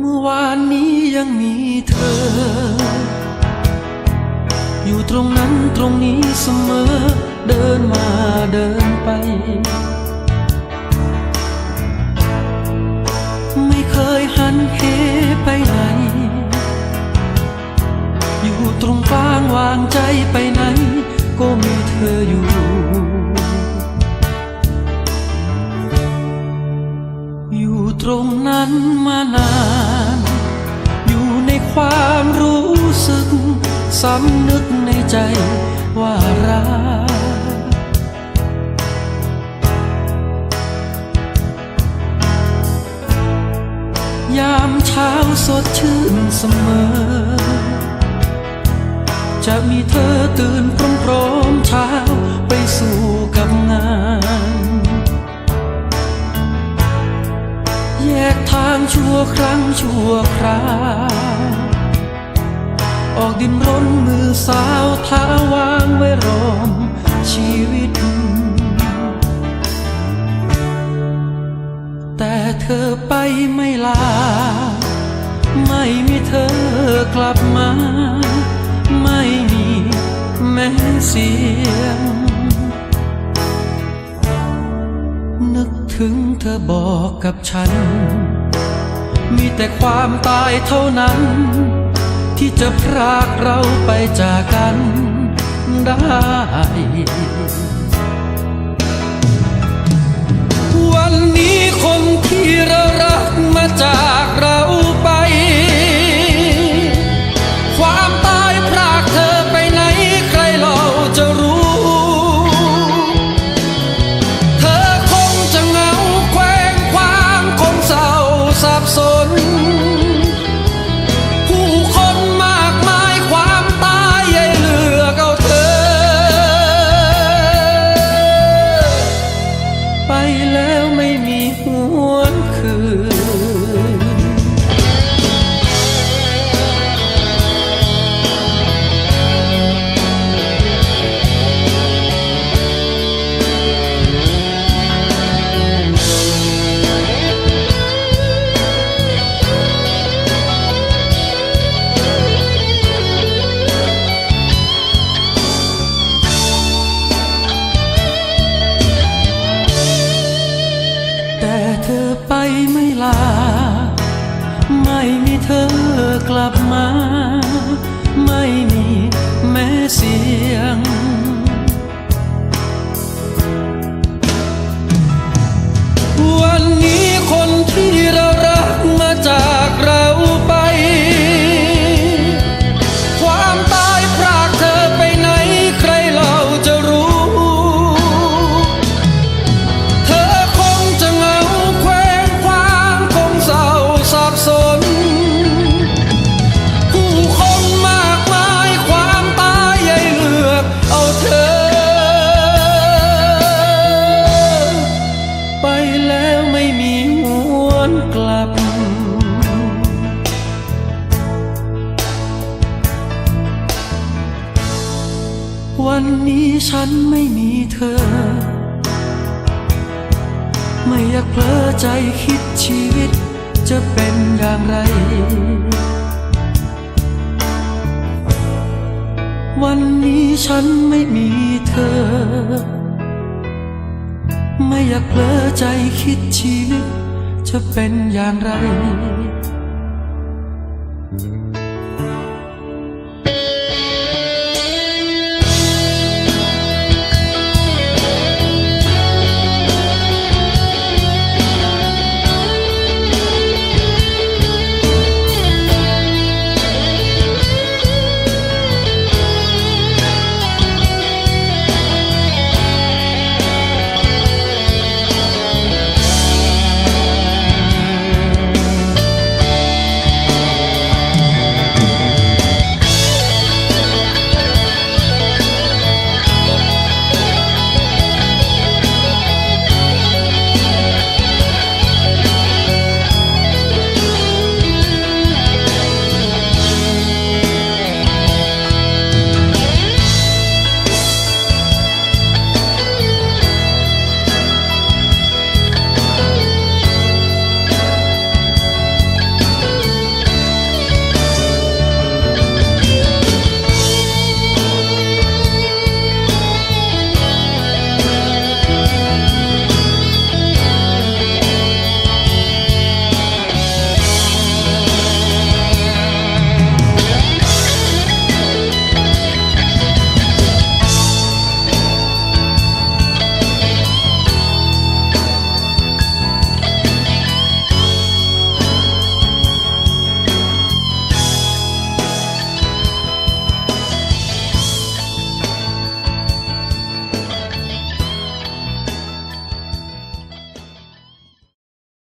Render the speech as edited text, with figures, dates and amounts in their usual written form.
เมื่อวานนี้ยังมีเธออยู่ตรงนั้นตรงนี้เสมอเดินมาเดินไปไม่เคยหันเหไปไหนอยู่ตรงกลางวางใจไปไหนก็มีเธออยู่อยู่ตรงนั้นมานานอยู่ในความรู้สึกสำนึกในใจว่ารักยามเช้าสดชื่นเสมอจะมีเธอตื่นพร้อมเช้าไปสู่กับงานแยกทางชั่วครั้งชั่วคราวออกดิ้นรนมือสาวเท้าวางไว้รอมชีวิตแต่เธอไปไม่ลาไม่มีเธอกลับมาไม่มีแม้เสียงนึกถึงเธอบอกกับฉันมีแต่ความตายเท่านั้นที่จะพรากเราไปจากกันได้วันนี้คนที่เรารักมาจากเราไปความตายพรากเธอไปไหนใครเราจะรู้เธอคงจะเหงาแคว้งคว้างคงเศร้าสับสนผู้คนมากมายความตายใหญ่เลือกเอาเธอไปแล้วไม่มีหวนคืนแต่เธอไปไม่ลาไม่มีเธอกลับมาไม่มีแม้เสียงวันนี้คนที่เรารักมาจากเราไปความตายพรากเธอไปไหนใครเราจะรู้เธอคงจะเหงาแคว้งคว้างคงเศร้าสับสนผู้คนมากมายความตายใหญ่เลือกเอาเธอไปแล้วไม่มีหวนกลับวันนี้ฉันไม่มีเธอไม่อยากเผลอใจคิดชีวิตจะเป็นอย่างไรวันนี้ฉันไม่มีเธอไม่อยากเผลอใจคิดชีวิตจะเป็นอย่างไร